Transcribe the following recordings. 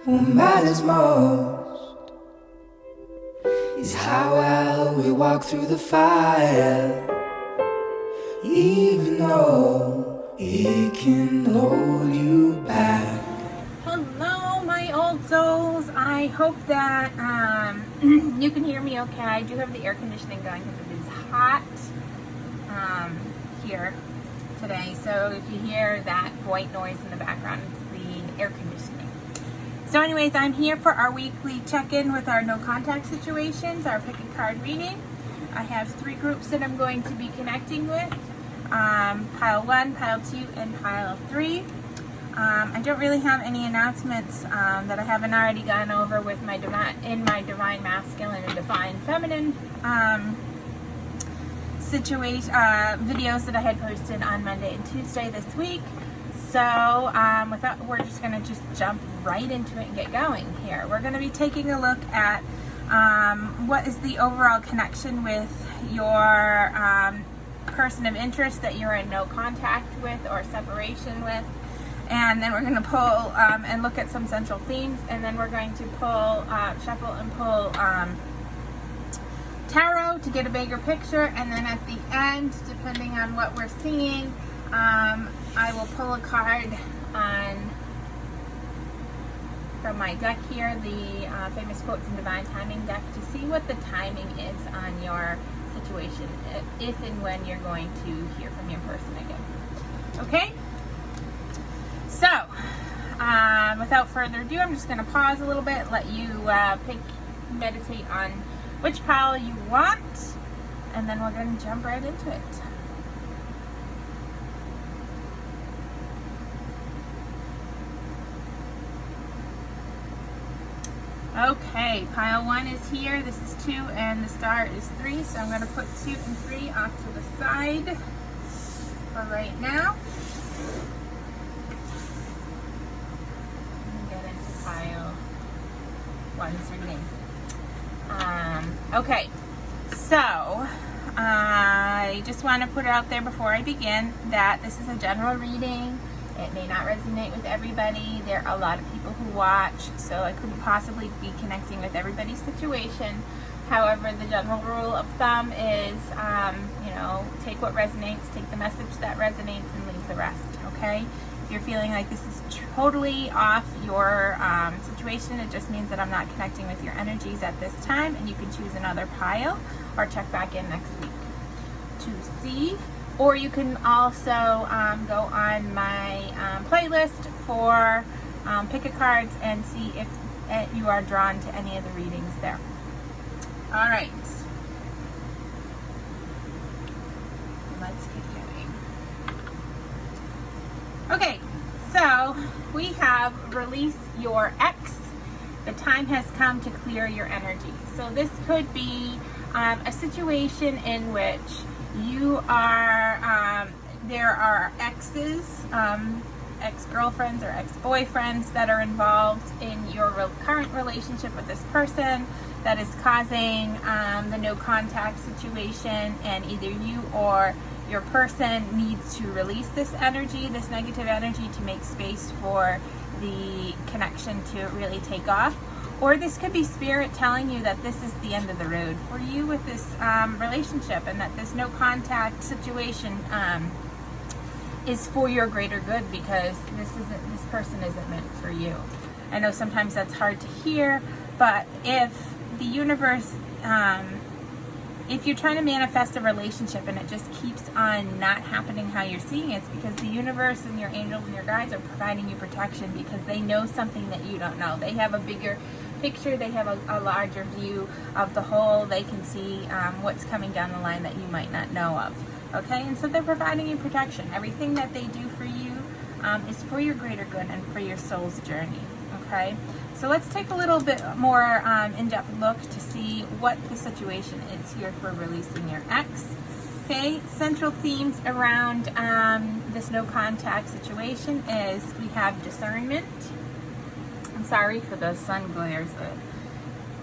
What matters most is how well we walk through the fire, even though it can hold you back. Hello, my old souls. I hope that you can hear me okay. I do have the air conditioning going because it is hot here today. So if you hear that white noise in the background, it's the air conditioning. So anyways, I'm here for our weekly check-in with our no contact situations, our pick a card reading. I have 3 groups that I'm going to be connecting with. Pile 1, pile 2, and pile 3. I don't really have any announcements that I haven't already gone over with my divine masculine and divine feminine videos that I had posted on Monday and Tuesday this week. So we're just going to jump right into it and get going here. We're going to be taking a look at what is the overall connection with your person of interest that you're in no contact with or separation with. And then we're going to pull and look at some central themes, and then we're going to shuffle and pull tarot to get a bigger picture, and then at the end, depending on what we're seeing, I will pull a card from my deck here, the Famous Quotes and Divine Timing deck, to see what the timing is on your situation, if and when you're going to hear from your person again. Okay? So, without further ado, I'm just going to pause a little bit, let you meditate on which pile you want, and then we're going to jump right into it. Okay, pile 1 is here, this is 2, and the star is 3, so I'm going to put 2 and 3 off to the side for right now. Pile 1's reading. Okay, so I just want to put it out there before I begin that this is a general reading. It may not resonate with everybody. There are a lot of people who watch, so I couldn't possibly be connecting with everybody's situation. However, the general rule of thumb is, take what resonates, take the message that resonates, and leave the rest, okay? If you're feeling like this is totally off your situation, it just means that I'm not connecting with your energies at this time, and you can choose another pile or check back in next week to see. Or you can also go on my playlist for pick a cards and see if you are drawn to any of the readings there. All right. Let's get going. Okay, so we have release your ex. The time has come to clear your energy. So this could be a situation in which you are, there are exes, ex-girlfriends or ex-boyfriends that are involved in your current relationship with this person that is causing the no contact situation, and either you or your person needs to release this energy, this negative energy, to make space for the connection to really take off. Or this could be spirit telling you that this is the end of the road for you with this relationship, and that this no contact situation is for your greater good, because this person isn't meant for you. I know sometimes that's hard to hear, but if the universe, if you're trying to manifest a relationship and it just keeps on not happening how you're seeing it, it's because the universe and your angels and your guides are providing you protection, because they know something that you don't know. They have a bigger picture, they have a larger view of the whole. They can see what's coming down the line that you might not know of. Okay, and so they're providing you protection. Everything that they do for you is for your greater good and for your soul's journey. Okay, so let's take a little bit more in-depth look to see what the situation is here for releasing your ex. Okay, central themes around this no contact situation is we have discernment. I'm sorry for the sun glares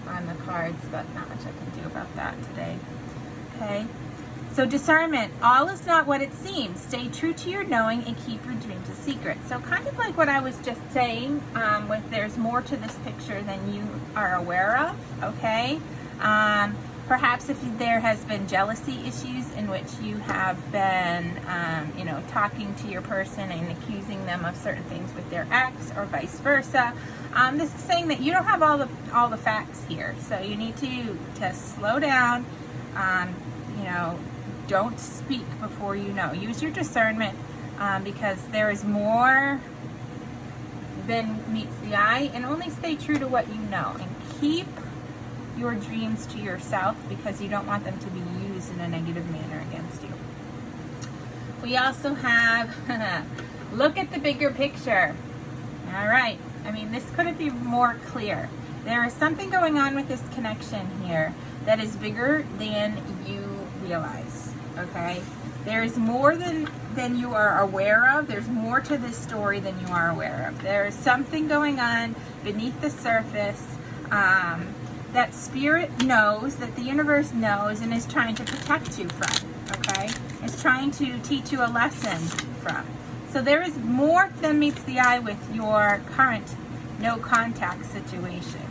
on the cards, but not much I can do about that today. Okay, So discernment, all is not what it seems. Stay true to your knowing and keep your dreams a secret. So kind of like what I was just saying, with there's more to this picture than you are aware of, okay? Perhaps if there has been jealousy issues in which you have been, talking to your person and accusing them of certain things with their ex or vice versa. This is saying that you don't have all the facts here. So you need to slow down, don't speak before you know. Use your discernment because there is more than meets the eye, and only stay true to what you know and keep your dreams to yourself because you don't want them to be used in a negative manner against you. We also have look at the bigger picture. All right. I mean, this couldn't be more clear. There is something going on with this connection here that is bigger than you realize. Okay, there's more than you are aware of. There's more to this story than you are aware of. There is something going on beneath the surface that spirit knows, that the universe knows, and is trying to protect you from. Okay, it's trying to teach you a lesson from. So there is more than meets the eye with your current no contact situation.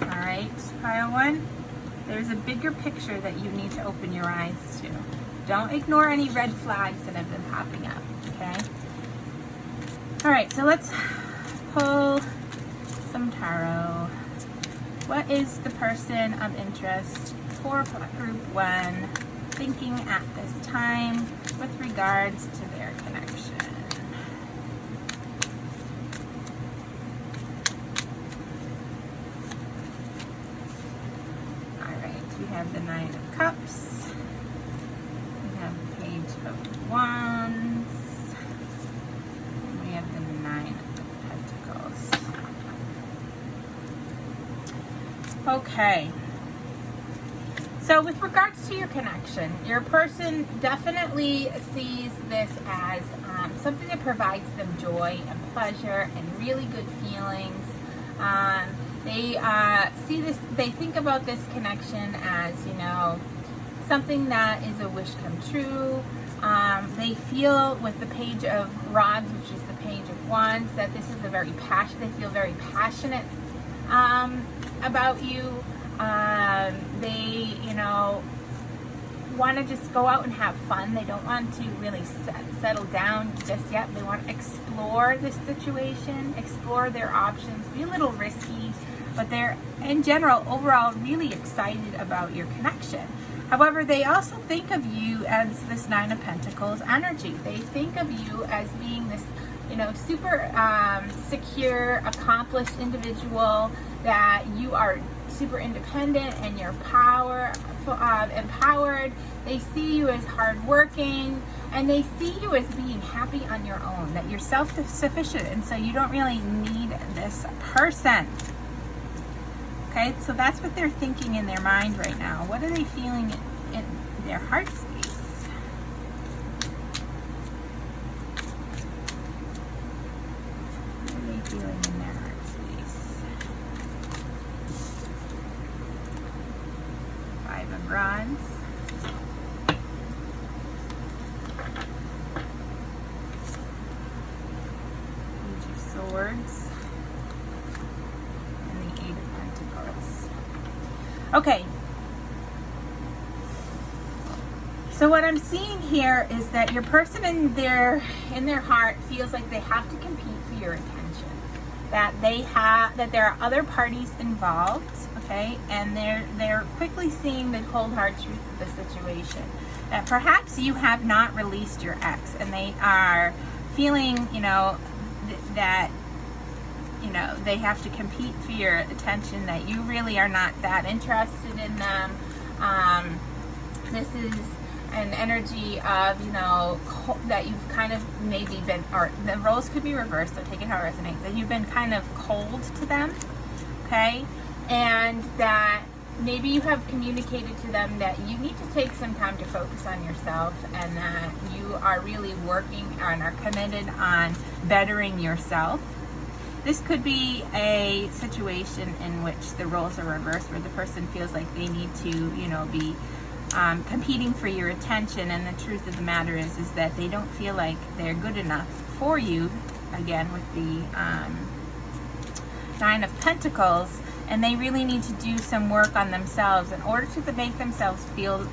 All right, pile one. There's a bigger picture that you need to open your eyes to. Don't ignore any red flags that have been popping up, okay? All right, so let's pull some tarot. What is the person of interest for group one thinking at this time with regards to their connection? We have the Nine of Cups. We have the Page of Wands. And we have the Nine of Pentacles. Okay. So with regards to your connection, your person definitely sees this as something that provides them joy and pleasure and really good feelings. They see this, they think about this connection as, something that is a wish come true. They feel with the Page of Rods, which is the Page of Wands, that this is a very they feel very passionate about you. They, want to just go out and have fun. They don't want to really settle down just yet. They want to explore this situation, explore their options, be a little risky, but they're, in general, overall, really excited about your connection. However, they also think of you as this Nine of Pentacles energy. They think of you as being this, super secure, accomplished individual, that you are super independent and you're empowered. They see you as hardworking, and they see you as being happy on your own, that you're self-sufficient, and so you don't really need this person. Okay, so that's what they're thinking in their mind right now. What are they feeling in their heart space? What are they feeling in their heart space? Five of Rods. Page of Swords. And the Eight of Pentacles. Okay. So what I'm seeing here is that your person in their heart feels like they have to compete for your attention. That there are other parties involved, okay, and they're quickly seeing the cold hard truth of the situation. That perhaps you have not released your ex, and they are feeling, that they have to compete for your attention. That you really are not that interested in them. This is an energy of, that you've kind of maybe been, or the roles could be reversed, so take it how it resonates, that you've been kind of cold to them, okay? And that maybe you have communicated to them that you need to take some time to focus on yourself, and that you are really working and are committed on bettering yourself. This could be a situation in which the roles are reversed, where the person feels like they need to, be competing for your attention, and the truth of the matter is that they don't feel like they're good enough for you, again with the Nine of Pentacles, and they really need to do some work on themselves in order to make themselves feel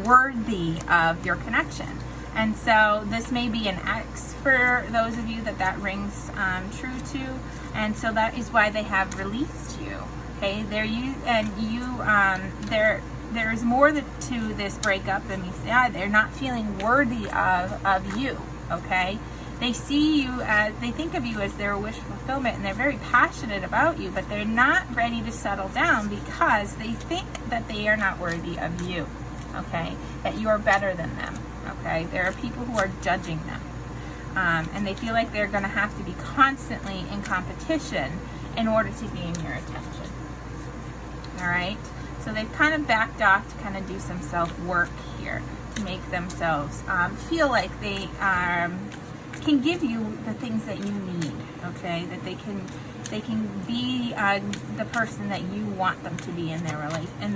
worthy of your connection. And so this may be an ex for those of you that rings true to, and so that is why they have released you. Okay, there is more to this breakup than meets the eye. They're not feeling worthy of you. Okay, they see you as, they think of you as their wish fulfillment, and they're very passionate about you, but they're not ready to settle down because they think that they are not worthy of you. Okay, that you are better than them. Okay, there are people who are judging them, and they feel like they're going to have to be constantly in competition in order to gain your attention. All right, so they've kind of backed off to kind of do some self-work here to make themselves feel like they can give you the things that you need. Okay, that they can be the person that you want them to be in the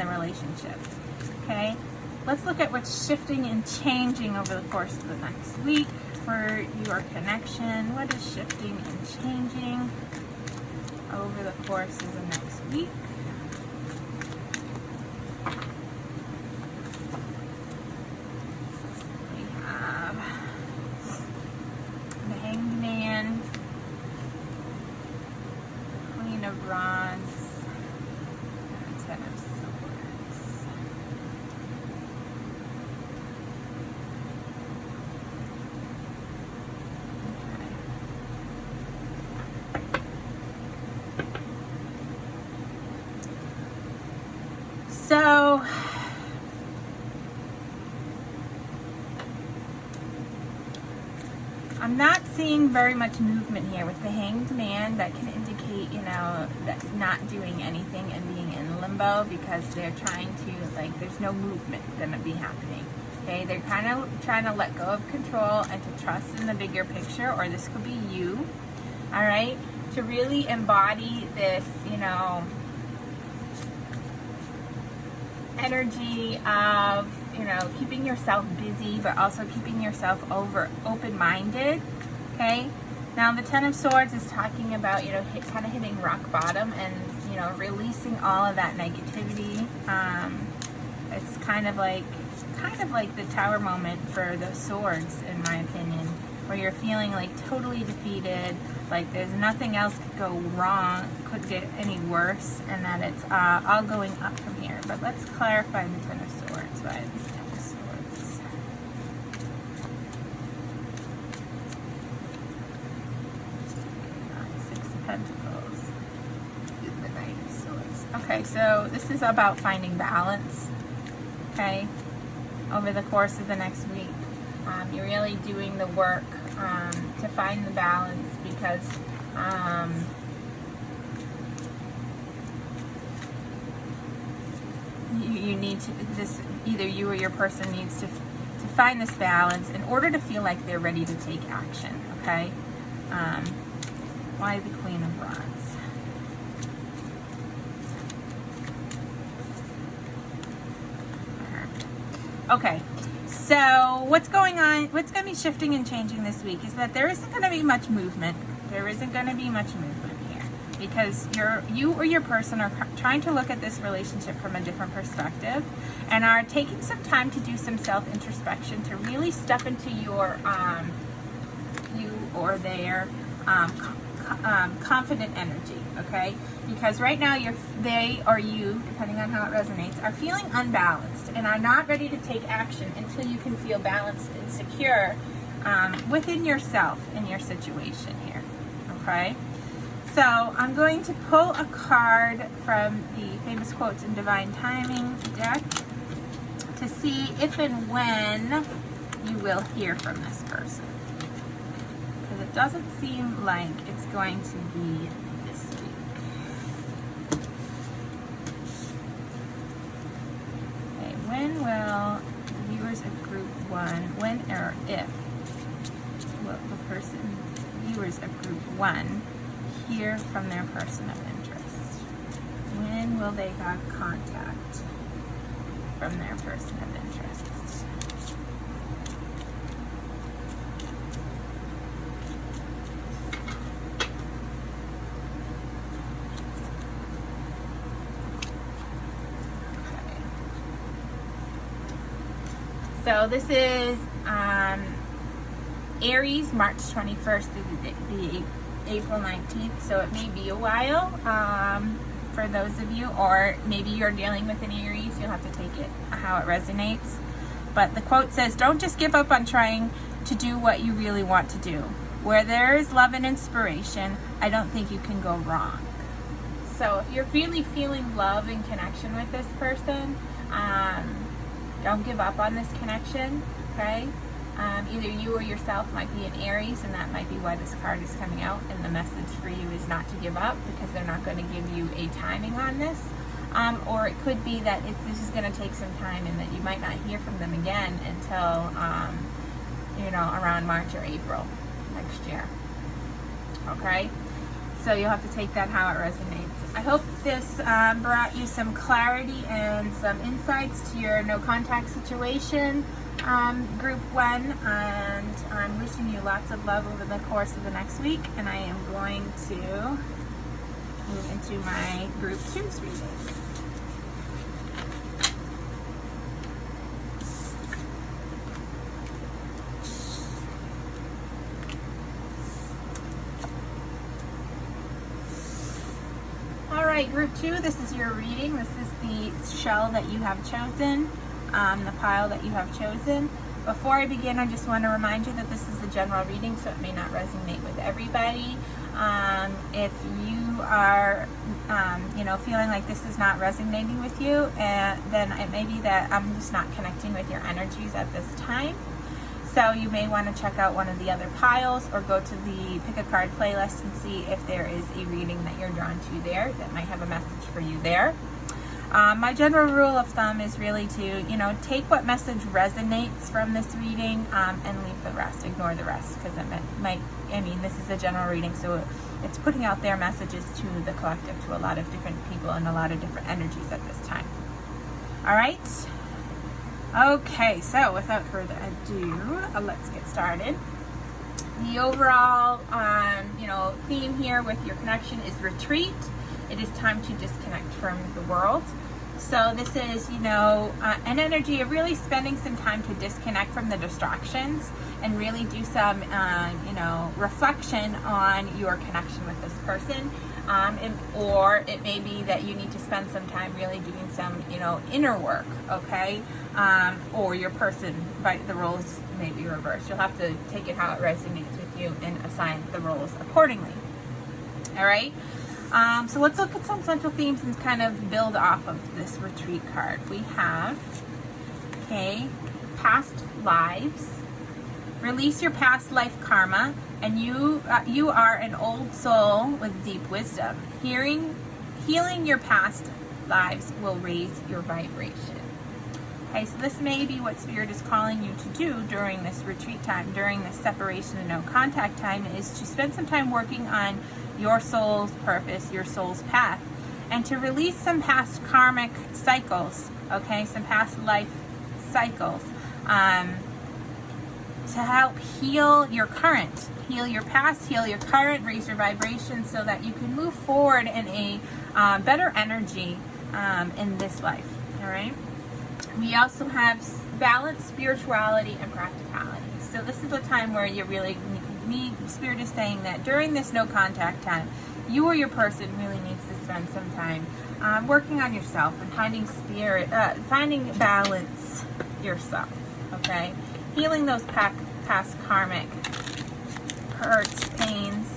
relationship. Okay, let's look at what's shifting and changing over the course of the next week for your connection. What is shifting and changing over the course of the next week? We have the Hanged Man, Queen of Rods, and the Ten of Swords. So, I'm not seeing very much movement here with the Hanged Man. That can indicate, that's not doing anything and being in limbo because they're trying to, there's no movement going to be happening. Okay, they're kind of trying to let go of control and to trust in the bigger picture, or this could be you, all right, to really embody this, energy of, keeping yourself busy, but also keeping yourself open-minded, okay? Now, the Ten of Swords is talking about, kind of hitting rock bottom and, releasing all of that negativity. It's kind of like the Tower moment for the swords, in my opinion, where you're feeling like totally defeated, like there's nothing else could go wrong, could get any worse, and that it's all going up from here. But let's clarify the Ten of Swords. Why is the Ten of Swords? Six of Pentacles. The Knight of Swords. Okay, so this is about finding balance, okay, over the course of the next week. You're really doing the work to find the balance because you need to, either you or your person needs to find this balance in order to feel like they're ready to take action, okay? Why the Queen of Rods? Okay, so what's going to be shifting and changing this week is that there isn't going to be much movement. There isn't going to be much movement here because you or your person are trying to look at this relationship from a different perspective and are taking some time to do some self-introspection to really step into your you or their confident energy, okay? Because right now they or you, depending on how it resonates, are feeling unbalanced and are not ready to take action until you can feel balanced and secure within yourself in your situation here, okay? So I'm going to pull a card from the Famous Quotes in Divine Timing deck to see if and when you will hear from this person. Because it doesn't seem like it's going to be this week. Okay, when will viewers of Group 1, when or if will the viewers of Group 1 hear from their person of interest? When will they have contact? from their person of interest. So this is Aries, March 21st to the April 19th. So it may be a while for those of you, or maybe you're dealing with an Aries. You'll have to take it how it resonates. But the quote says, don't just give up on trying to do what you really want to do. Where there is love and inspiration, I don't think you can go wrong. So if you're really feeling love and connection with this person, don't give up on this connection, okay? Either you or yourself might be an Aries, and that might be why this card is coming out, and the message for you is not to give up, because they're not going to give you a timing on this. Or it could be that this is going to take some time, and that you might not hear from them again until, around March or April next year, okay? So you'll have to take that how it resonates. I hope this brought you some clarity and some insights to your no contact situation, group 1, and I'm wishing you lots of love over the course of the next week, and I am going to move into my group 2's reading. Alright, group 2, this is your reading. This is the shell that you have chosen, the pile that you have chosen. Before I begin, I just want to remind you that this is a general reading, so it may not resonate with everybody. If you are, feeling like this is not resonating with you, then it may be that I'm just not connecting with your energies at this time. So you may want to check out one of the other piles, or go to the Pick a Card playlist and see if there is a reading that you're drawn to there that might have a message for you there. My general rule of thumb is really to, take what message resonates from this reading and leave the rest, ignore the rest, because this is a general reading, so it's putting out their messages to the collective, to a lot of different people and a lot of different energies at this time. All right? Okay, so without further ado, let's get started. The overall, theme here with your connection is retreat. It is time to disconnect from the world. So this is, an energy of really spending some time to disconnect from the distractions and really do some, reflection on your connection with this person. Or it may be that you need to spend some time really doing some, inner work, okay? Or your person, the roles may be reversed. You'll have to take it how it resonates with you and assign the roles accordingly. All right? So let's look at some central themes and kind of build off of this retreat card. We have, past lives. Release your past life karma, and you are an old soul with deep wisdom. Healing your past lives will raise your vibration. Okay, so this may be what Spirit is calling you to do during this retreat time, during this separation and no contact time, is to spend some time working on your soul's purpose, your soul's path, and to release some past karmic cycles, okay, some past life cycles, to help heal your current, heal your past, heal your current, raise your vibration so that you can move forward in a better energy in this life, all right? We also have balance, spirituality, and practicality. So this is a time where you really need, Spirit is saying that during this no contact time, you or your person really needs to spend some time working on yourself and finding balance yourself, okay? Healing those past karmic hurts, pains,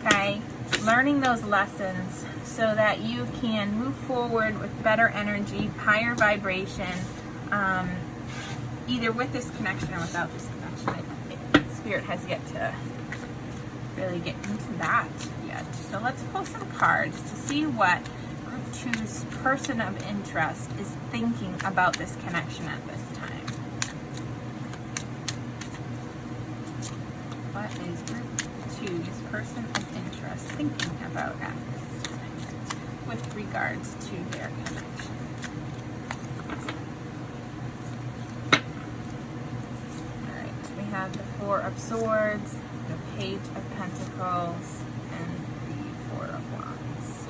okay? Learning those lessons so that you can move forward with better energy, higher vibration, either with this connection or without this connection. Spirit has yet to really get into that yet. So let's pull some cards to see what Group 2's person of interest is thinking about this connection at this time. What is Group 2's person of interest thinking about at this time? with regards to their connection. have the Four of Swords, the Page of Pentacles, and the Four of Wands.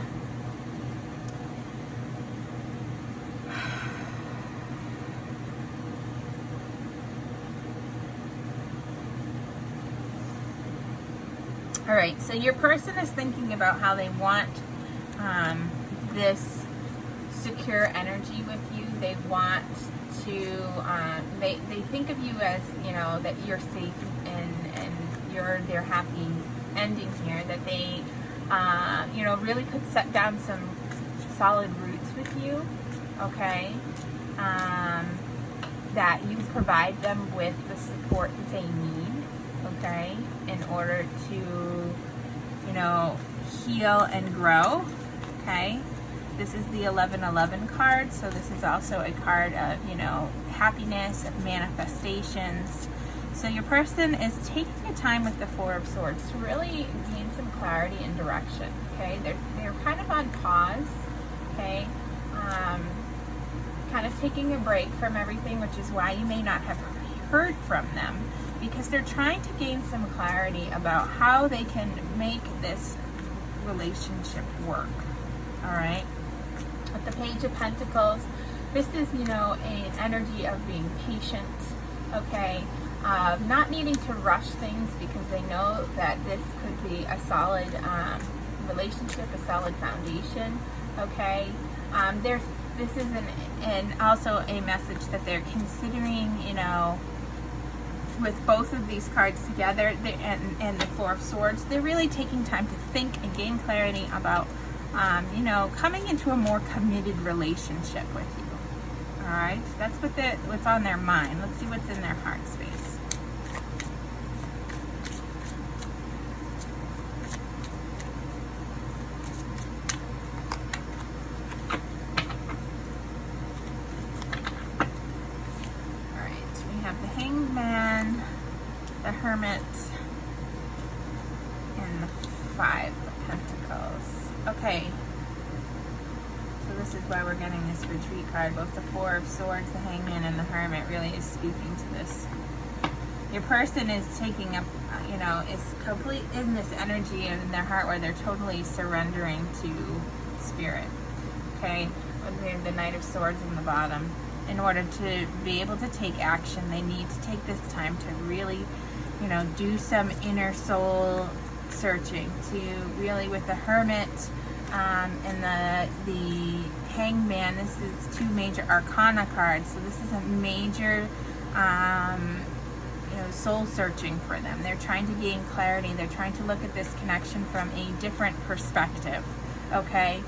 All right, so your person is thinking about how they want this secure energy with you. They want to, they think of you as, you know, that you're safe and you're their happy ending here, that they, you know, really could set down some solid roots with you, okay? That you provide them with the support that they need, okay, in order to, you know, heal and grow, okay? This is the 1111 card, so this is also a card of, you know, happiness, of manifestations. So your person is taking a time with the Four of Swords to really gain some clarity and direction, okay? They're kind of on pause, okay? Kind of taking a break from everything, which is why you may not have heard from them, because they're trying to gain some clarity about how they can make this relationship work, all right? With the Page of Pentacles, this is, you know, an energy of being patient, okay? Not needing to rush things, because they know that this could be a solid relationship, a solid foundation, okay? This is also a message that they're considering, you know, with both of these cards together, and the Four of Swords, they're really taking time to think and gain clarity about, you know, coming into a more committed relationship with you. All right, so that's what's on their mind. Let's see what's in their heart space. Man, the Hermit, and the Five of Pentacles. Okay, so this is why we're getting this retreat card. Both the Four of Swords, the Hangman, and the Hermit really is speaking to this. Your person is taking up, you know, is complete in this energy and in their heart where they're totally surrendering to Spirit. Okay, with the Knight of Swords in the bottom. In order to be able to take action, they need to take this time to really, you know, do some inner soul searching, to really, with the Hermit and the Hangman, this is two major arcana cards, so this is a major, you know, soul searching for them. They're trying to gain clarity. They're trying to look at this connection from a different perspective, okay?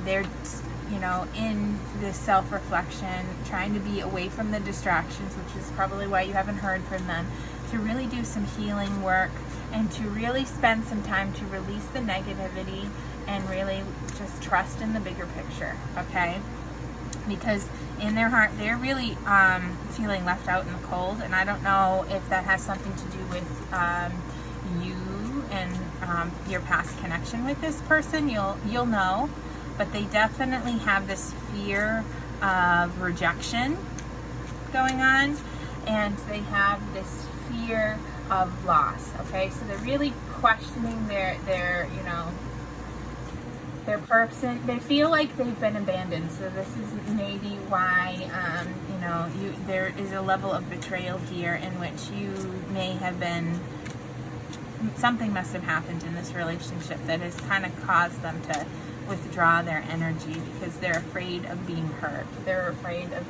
They're, you know, in this self-reflection, trying to be away from the distractions, which is probably why you haven't heard from them, to really do some healing work and to really spend some time to release the negativity and really just trust in the bigger picture, okay? Because in their heart, they're really feeling left out in the cold, and I don't know if that has something to do with you and your past connection with this person. You'll know. But they definitely have this fear of rejection going on, and they have this fear of loss, okay? So they're really questioning their you know, their person. They feel like they've been abandoned, so this is maybe why, you know, there is a level of betrayal here in which you may have been, something must have happened in this relationship that has kind of caused them to withdraw their energy, because they're afraid of being hurt. They're afraid of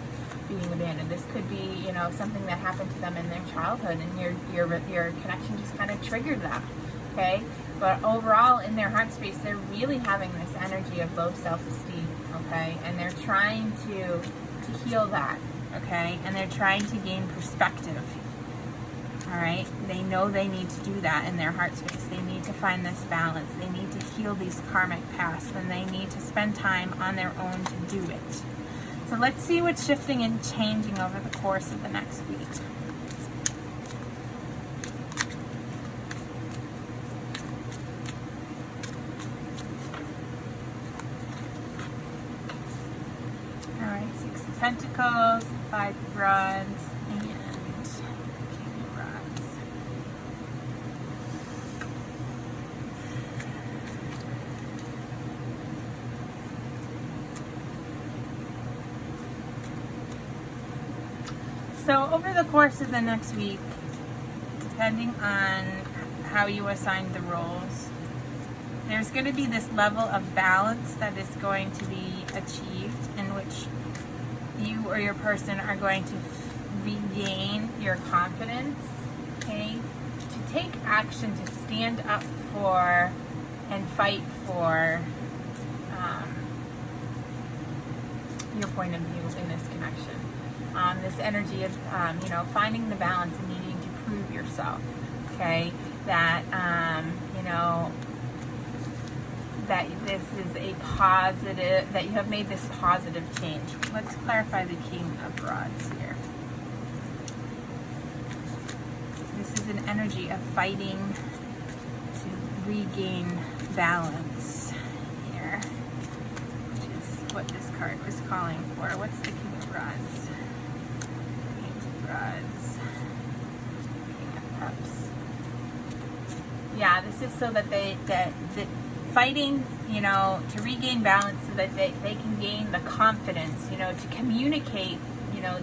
being abandoned. This could be, you know, something that happened to them in their childhood, and your connection just kind of triggered that, okay? But overall, in their heart space, they're really having this energy of low self-esteem, okay? And they're trying to heal that, okay? And they're trying to gain perspective. All right, they know they need to do that in their heart space. They need to find this balance. They need to heal these karmic pasts, and they need to spend time on their own to do it. So let's see what's shifting and changing over the course of the next week. All right, Six of Pentacles, Five of Rods, and King of Rods. So over the course of the next week, depending on how you assign the roles, there's going to be this level of balance that is going to be achieved in which you or your person are going to regain your confidence, okay, to take action, to stand up for and fight for your point of view in this connection. This energy of, finding the balance and needing to prove yourself, okay, that, that this is a positive, that you have made this positive change. Let's clarify the King of Rods here. This is an energy of fighting to regain balance here, which is what this card was calling for. What's the King of Rods? King of Rods. King of Cups. Yeah, this is so that that fighting, to regain balance so that they can gain the confidence, to communicate,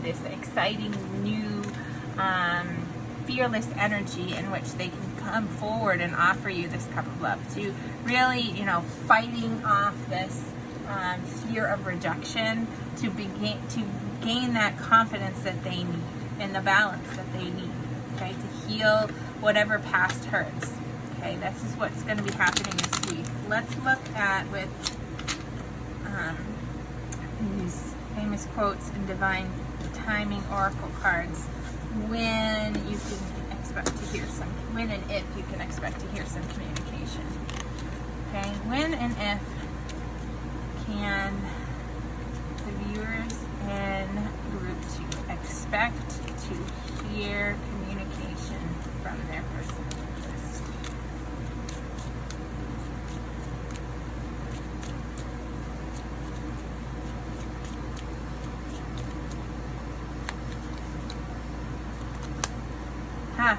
this exciting new fearless energy in which they can come forward and offer you this cup of love, to really, fighting off this fear of rejection, to gain that confidence that they need and the balance that they need, okay, to heal whatever past hurts. Okay, this is what's going to be happening this week. Let's look at with these famous quotes in Divine Timing Oracle cards when you can expect to hear when and if you can expect to hear some communication. Okay, when and if can the viewers in group 2 expect to hear communication from their person of interest?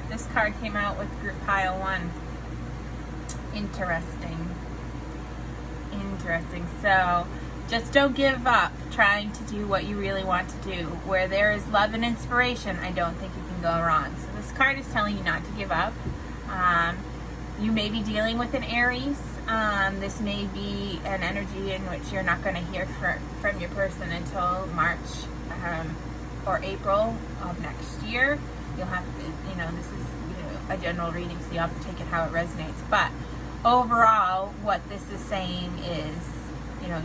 This card came out with group pile 1. Interesting. So just don't give up trying to do what you really want to do. Where there is love and inspiration, I don't think you can go wrong. So this card is telling you not to give up. You may be dealing with an Aries. This may be an energy in which you're not going to hear from your person until March or April of next year. You'll have to, this is a general reading, so you'll have to take it how it resonates. But overall, what this is saying is,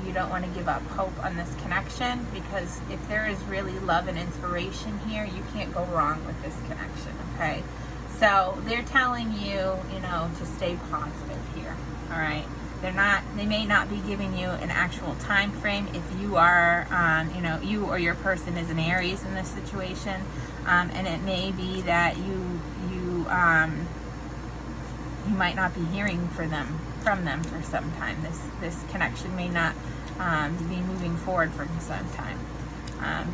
you don't want to give up hope on this connection, because if there is really love and inspiration here, you can't go wrong with this connection, okay? So they're telling you, to stay positive here, all right? They may not be giving you an actual time frame if you are, you or your person is an Aries in this situation, and it may be that you might not be hearing from them for some time. This connection may not be moving forward for some time,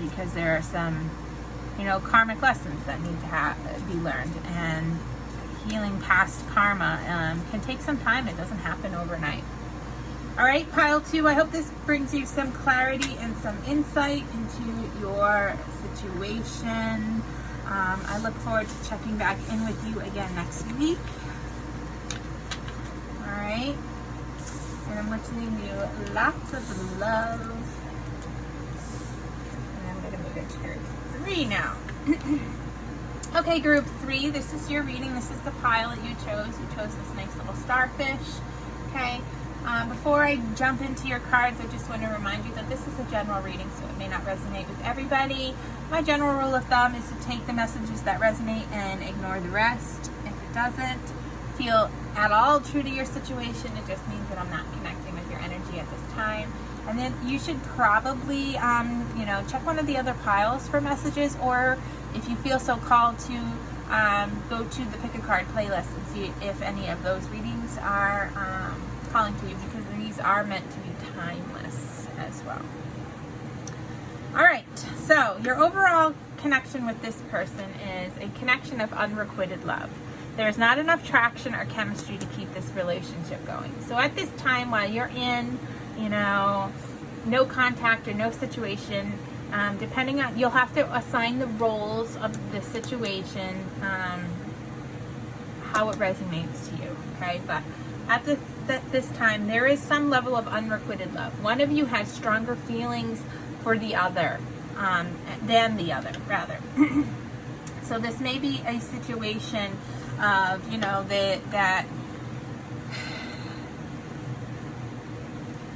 because there are some, karmic lessons that need to be learned, and healing past karma can take some time. It doesn't happen overnight. All right, pile 2, I hope this brings you some clarity and some insight into your situation. I look forward to checking back in with you again next week. All right, and I'm wishing you lots of love. And I'm going to move it to group 3 now. Okay, group 3, this is your reading. This is the pile that you chose. You chose this nice little starfish. Okay, before I jump into your cards, I just want to remind you that this is a general reading, so it may not resonate with everybody. My general rule of thumb is to take the messages that resonate and ignore the rest. If it doesn't feel at all true to your situation, it just means that I'm not connecting with your energy at this time. And then you should probably, check one of the other piles for messages, or if you feel so called to, go to the Pick a Card playlist and see if any of those readings are calling to you, because these are meant to be timeless as well. All right, so your overall connection with this person is a connection of unrequited love. There's not enough traction or chemistry to keep this relationship going. So at this time, while you're in, no contact or no situation, Depending on, you'll have to assign the roles of the situation, how it resonates to you, okay? But at this time, there is some level of unrequited love. One of you has stronger feelings for the other, than the other, rather. So this may be a situation of, you know, that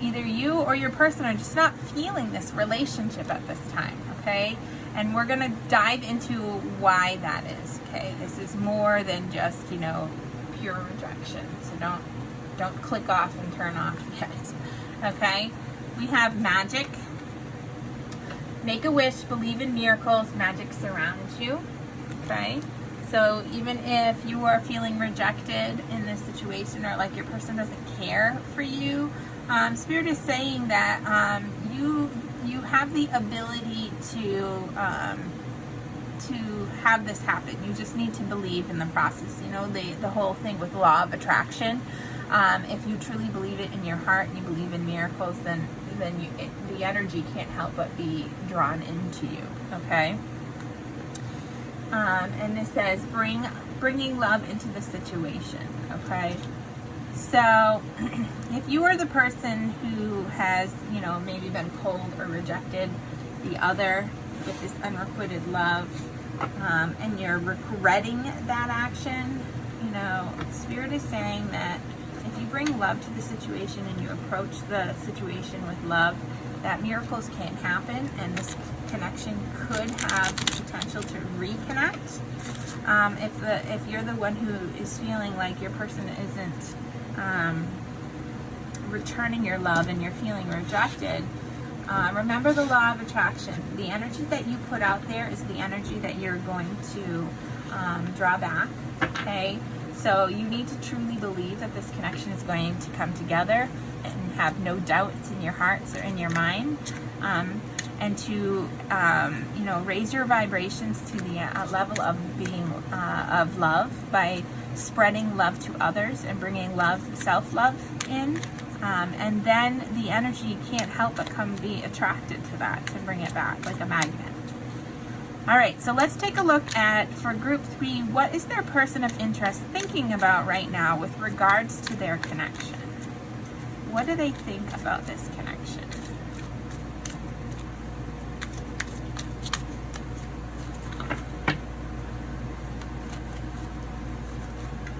either you or your person are just not feeling this relationship at this time, okay? And we're gonna dive into why that is, okay? This is more than just, you know, pure rejection. So don't click off and turn off yet, okay? We have magic. Make a wish, believe in miracles, magic surrounds you, okay? So even if you are feeling rejected in this situation, or like your person doesn't care for you, Spirit is saying that you have the ability to have this happen. You just need to believe in the process. You know, the whole thing with law of attraction. If you truly believe it in your heart and you believe in miracles, then the energy can't help but be drawn into you. Okay. And it says bringing love into the situation. Okay. So if you are the person who has, you know, maybe been cold or rejected the other with this unrequited love, and you're regretting that action, you know, Spirit is saying that if you bring love to the situation and you approach the situation with love, that miracles can happen, and this connection could have the potential to reconnect. If you're the one who is feeling like your person isn't returning your love and you're feeling rejected, remember the law of attraction. The energy that you put out there is the energy that you're going to draw back, okay? So you need to truly believe that this connection is going to come together and have no doubts in your hearts or in your mind, and to you know, raise your vibrations to the level of being of love by spreading love to others and bringing love, self-love in, and then the energy can't help but be attracted to that, to bring it back like a magnet. All right, so let's take a look at, for group 3, what is their person of interest thinking about right now with regards to their connection? What do they think about this connection?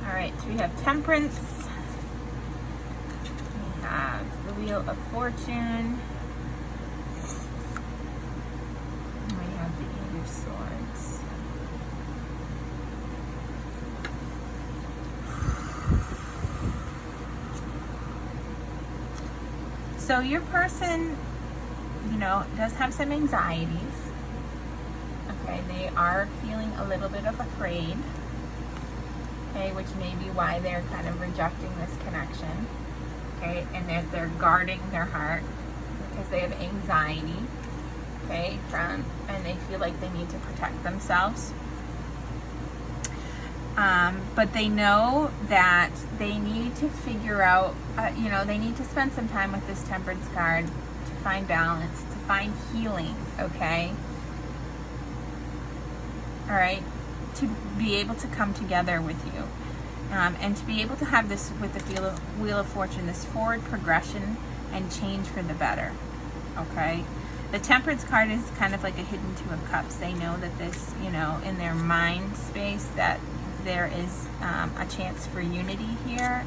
All right, so we have Temperance. We have the Wheel of Fortune. We have the Eight of Swords. So your person, you know, does have some anxieties. Okay, they are feeling a little bit of afraid. Okay, which may be why they're kind of rejecting this connection. Okay, and they're guarding their heart because they have anxiety. Okay, and they feel like they need to protect themselves. But they know that they need to figure out, you know, they need to spend some time with this Temperance card to find balance, to find healing, okay? All right, to be able to come together with you, and to be able to have this with the Wheel of Fortune, this forward progression and change for the better, okay? The Temperance card is kind of like a hidden Two of Cups. They know that this, you know, in their mind space, that there is a chance for unity here,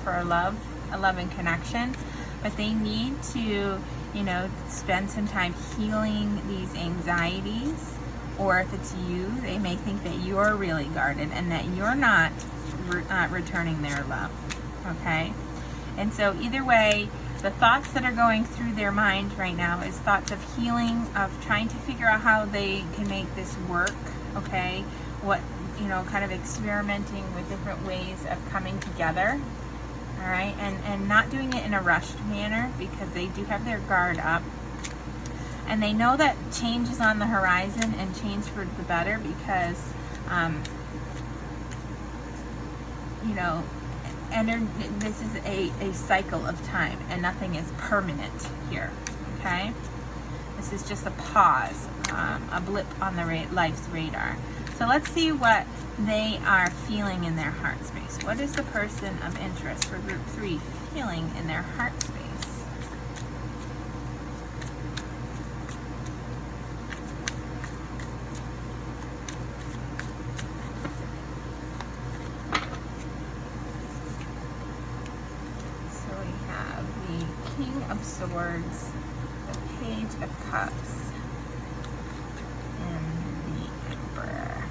for a loving connection, but they need to, you know, spend some time healing these anxieties. Or if it's you, they may think that you're really guarded and that you're not returning their love, okay? And so either way, the thoughts that are going through their mind right now is thoughts of healing, of trying to figure out how they can make this work, okay? What, you know, kind of experimenting with different ways of coming together, all right? And not doing it in a rushed manner because they do have their guard up. And they know that change is on the horizon, and change for the better, because, you know, this is a cycle of time, and nothing is permanent here, okay? The This is just a pause, a blip on the life's radar. So let's see what they are feeling in their heart space. What is the person of interest for group 3 feeling in their heart space? So we have the King of Swords, the Page of Cups, and the Emperor.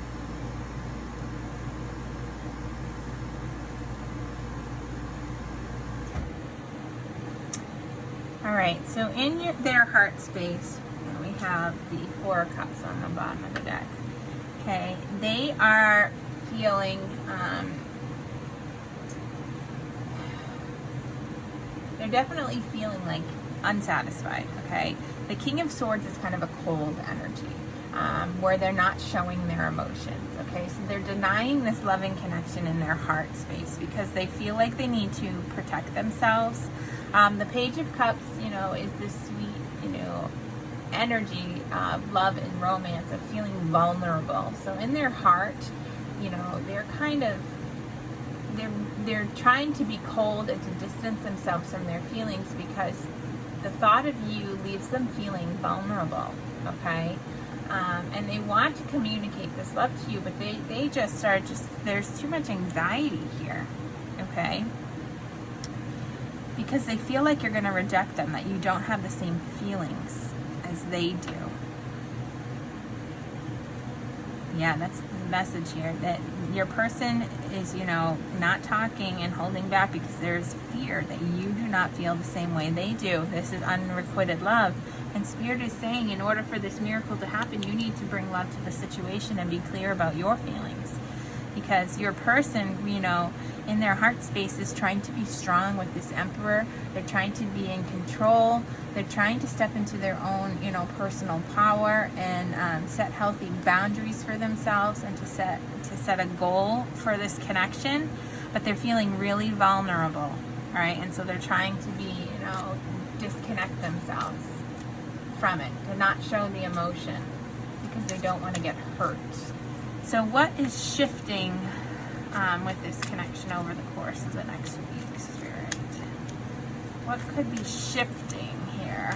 All right, so in their heart space, we have the 4 of Cups on the bottom of the deck. Okay, they are feeling, they're definitely feeling like unsatisfied, okay? The King of Swords is kind of a cold energy, where they're not showing their emotions, okay? So they're denying this loving connection in their heart space because they feel like they need to protect themselves. The Page of Cups, is this sweet, energy of love and romance, of feeling vulnerable. So in their heart, they're kind of, they're trying to be cold and to distance themselves from their feelings because the thought of you leaves them feeling vulnerable, okay? And they want to communicate this love to you, but they just are there's too much anxiety here, okay? Because they feel like you're going to reject them, that you don't have the same feelings as they do. Yeah, that's the message here, that your person is, not talking and holding back because there's fear that you do not feel the same way they do. This is unrequited love. And Spirit is saying, in order for this miracle to happen, you need to bring love to the situation and be clear about your feelings. Because your person, in their heart space is trying to be strong with this Emperor. They're trying to be in control. They're trying to step into their own, personal power and set healthy boundaries for themselves and to set a goal for this connection. But they're feeling really vulnerable, all right? And so they're trying to be, disconnect themselves from it, to not show the emotion because they don't want to get hurt. So what is shifting with this connection over the course of the next week, Spirit? What could be shifting here?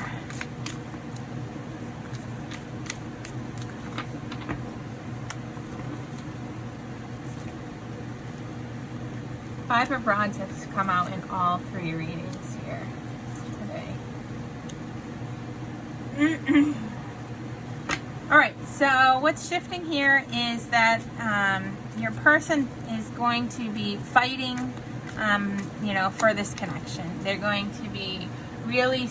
Five of Rods has come out in all 3 readings here today. All right, so what's shifting here is that your person is going to be fighting, for this connection. They're going to be really,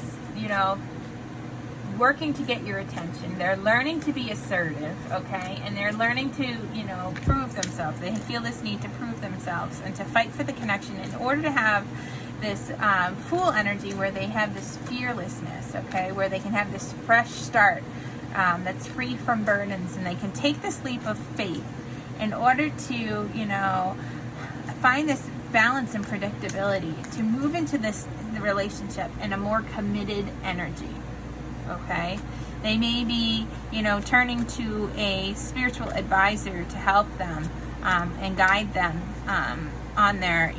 working to get your attention. They're learning to be assertive, okay? And they're learning to, prove themselves. They feel this need to prove themselves and to fight for the connection in order to have this Fool energy where they have this fearlessness, okay? Where they can have this fresh start. That's free from burdens, and they can take this leap of faith in order to, find this balance and predictability, to move into this relationship in a more committed energy, okay? They may be, turning to a spiritual advisor to help them and guide them on their,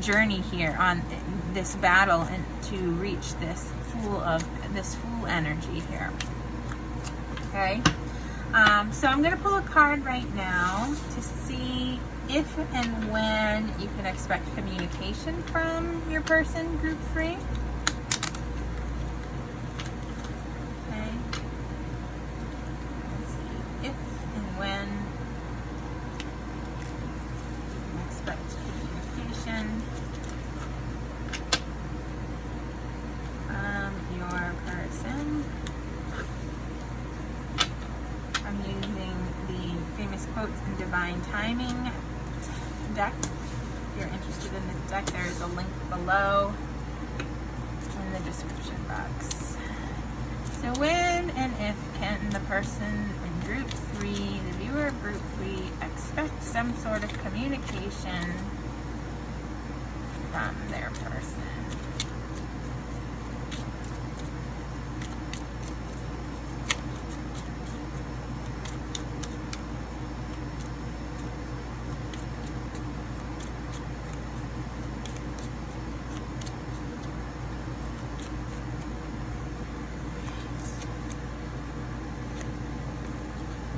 journey here, on this battle, and to reach this Fool energy here. Okay, so I'm going to pull a card right now to see if and when you can expect communication from your person, group 3. Okay. Let's see if and when you can expect communication from your person. I'm using the Famous Quotes and Divine Timing deck. If you're interested in this deck, there is a link below in the description box. So when and if can the person in group 3, the viewer of group 3, expect some sort of communication from their person?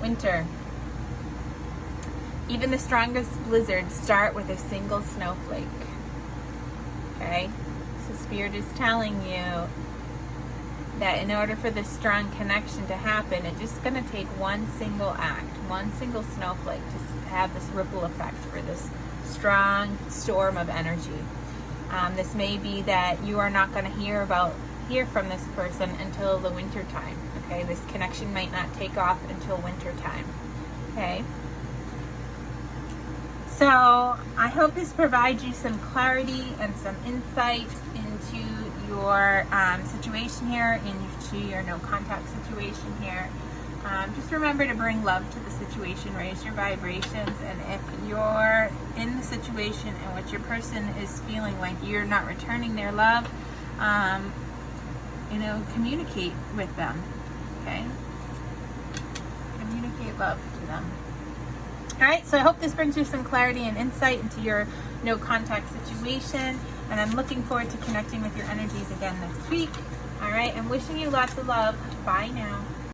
Winter. Even the strongest blizzards start with a single snowflake. Okay? So Spirit is telling you that in order for this strong connection to happen, it's just going to take one single act, one single snowflake to have this ripple effect for this strong storm of energy. This may be that you are not going to hear from this person until the winter time. Okay, this connection might not take off until winter time. Okay. So I hope this provides you some clarity and some insight into your situation here, into your no contact situation here. Just remember to bring love to the situation, raise your vibrations, and if you're in the situation in which your person is feeling like you're not returning their love, communicate with them, okay? Communicate love to them. All right, so I hope this brings you some clarity and insight into your no contact situation, and I'm looking forward to connecting with your energies again next week. All right, I'm wishing you lots of love. Bye now.